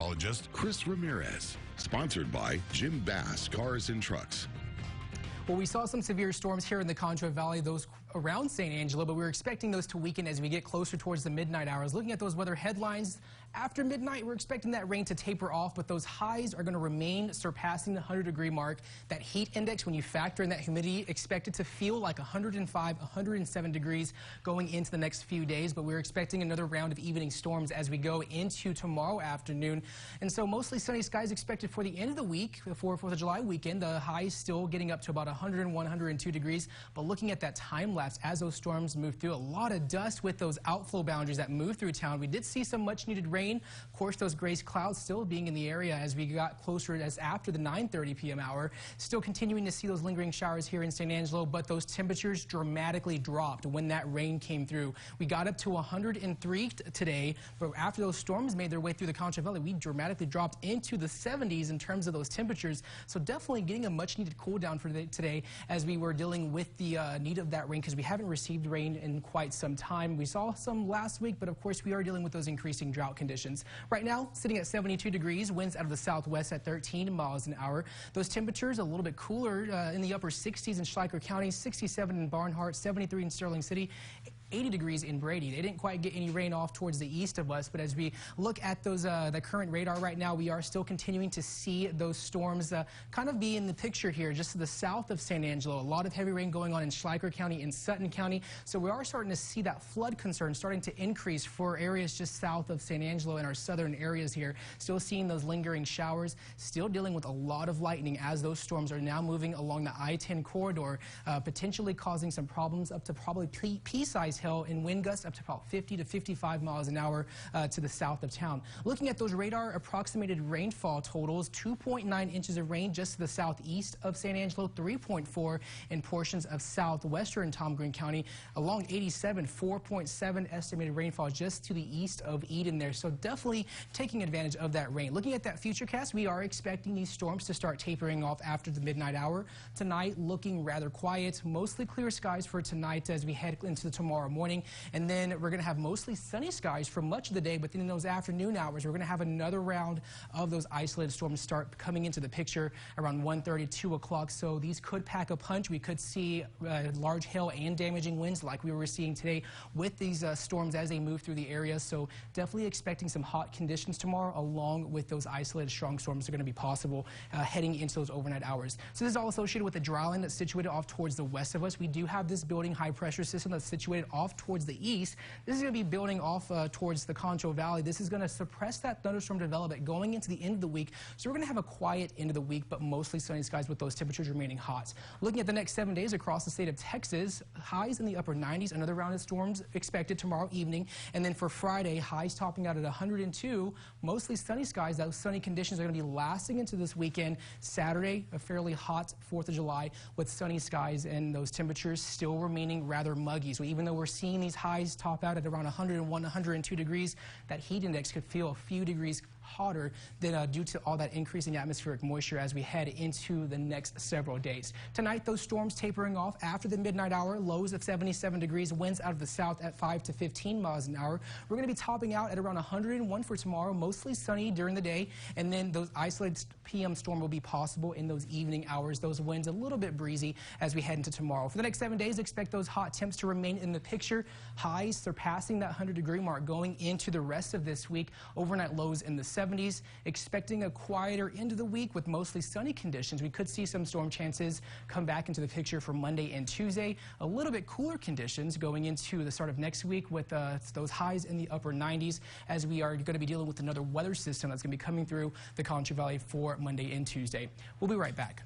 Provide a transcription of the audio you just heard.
Meteorologist Chris Ramirez. Sponsored by Jim Bass Cars and Trucks. Well, we saw some severe storms here in the Concho Valley, those around San Angelo, but we're expecting those to weaken as we get closer towards the midnight hours. Looking at those weather headlines, after midnight, we're expecting that rain to taper off, but those highs are going to remain surpassing the 100-degree mark. That heat index, when you factor in that humidity, expected to feel like 105, 107 degrees going into the next few days, but we're expecting another round of evening storms as we go into tomorrow afternoon. And so mostly sunny skies expected for the end of the week, for 4th of July weekend. The highs still getting up to about 101, 102 degrees, but looking at that time lapse as those storms move through, a lot of dust with those outflow boundaries that move through town. We did see some much needed rain. Of course, those gray clouds still being in the area as we got closer as after the 9:30 p.m. hour. Still continuing to see those lingering showers here in San Angelo, but those temperatures dramatically dropped when that rain came through. We got up to 103 today, but after those storms made their way through the Concho Valley, we dramatically dropped into the 70s in terms of those temperatures. So definitely getting a much needed cool down for today as we were dealing with the need of that rain, because we haven't received rain in quite some time. We saw some last week, but of course we are dealing with those increasing drought conditions. Right now, sitting at 72 degrees, winds out of the southwest at 13 miles an hour. Those temperatures a little bit cooler in the upper 60s in Schleicher County, 67 in Barnhart, 73 in Sterling City, 80 degrees in Brady. They didn't quite get any rain off towards the east of us, but as we look at those the current radar right now, we are still continuing to see those storms kind of be in the picture here, just to the south of San Angelo. A lot of heavy rain going on in Schleicher County and Sutton County, so we are starting to see that flood concern starting to increase for areas just south of San Angelo and our southern areas here. Still seeing those lingering showers, still dealing with a lot of lightning as those storms are now moving along the I-10 corridor, potentially causing some problems up to probably pea-sized hail and wind gusts up to about 50 to 55 miles an hour to the south of town. Looking at those radar approximated rainfall totals, 2.9 inches of rain just to the southeast of San Angelo, 3.4 in portions of southwestern Tom Green County. Along 87, 4.7 estimated rainfall just to the east of Eden there. So definitely taking advantage of that rain. Looking at that futurecast, we are expecting these storms to start tapering off after the midnight hour. Tonight looking rather quiet, mostly clear skies for tonight as we head into tomorrow morning, and then we're going to have mostly sunny skies for much of the day, but then in those afternoon hours we're going to have another round of those isolated storms start coming into the picture around 1:30, 2 o'clock. So these could pack a punch. We could see large hail and damaging winds like we were seeing today with these storms as they move through the area. So definitely expecting some hot conditions tomorrow, along with those isolated strong storms that are going to be possible heading into those overnight hours. So this is all associated with the dry line that's situated off towards the west of us. We do have this building high pressure system that's situated off towards the east. This is going to be building off towards the Concho Valley. This is going to suppress that thunderstorm development going into the end of the week. So we're going to have a quiet end of the week, but mostly sunny skies with those temperatures remaining hot. Looking at the next 7 days across the state of Texas, highs in the upper 90s, another round of storms expected tomorrow evening. And then for Friday, highs topping out at 102, mostly sunny skies. Those sunny conditions are going to be lasting into this weekend. Saturday, a fairly hot 4th of July with sunny skies and those temperatures still remaining rather muggy. So even though we're seeing these highs top out at around 101, 102 degrees, that heat index could feel a few degrees hotter than due to all that increasing atmospheric moisture as we head into the next several days. Tonight, those storms tapering off after the midnight hour, lows of 77 degrees, winds out of the south at 5 to 15 miles an hour. We're going to be topping out at around 101 for tomorrow, mostly sunny during the day, and then those isolated PM storm will be possible in those evening hours. Those winds a little bit breezy as we head into tomorrow. For the next 7 days, expect those hot temps to remain in the picture. Highs surpassing that 100-degree mark going into the rest of this week. Overnight lows in the 70s. Expecting a quieter end of the week with mostly sunny conditions. We could see some storm chances come back into the picture for Monday and Tuesday. A little bit cooler conditions going into the start of next week with those highs in the upper 90s as we are going to be dealing with another weather system that's going to be coming through the Concho Valley for Monday and Tuesday. We'll be right back.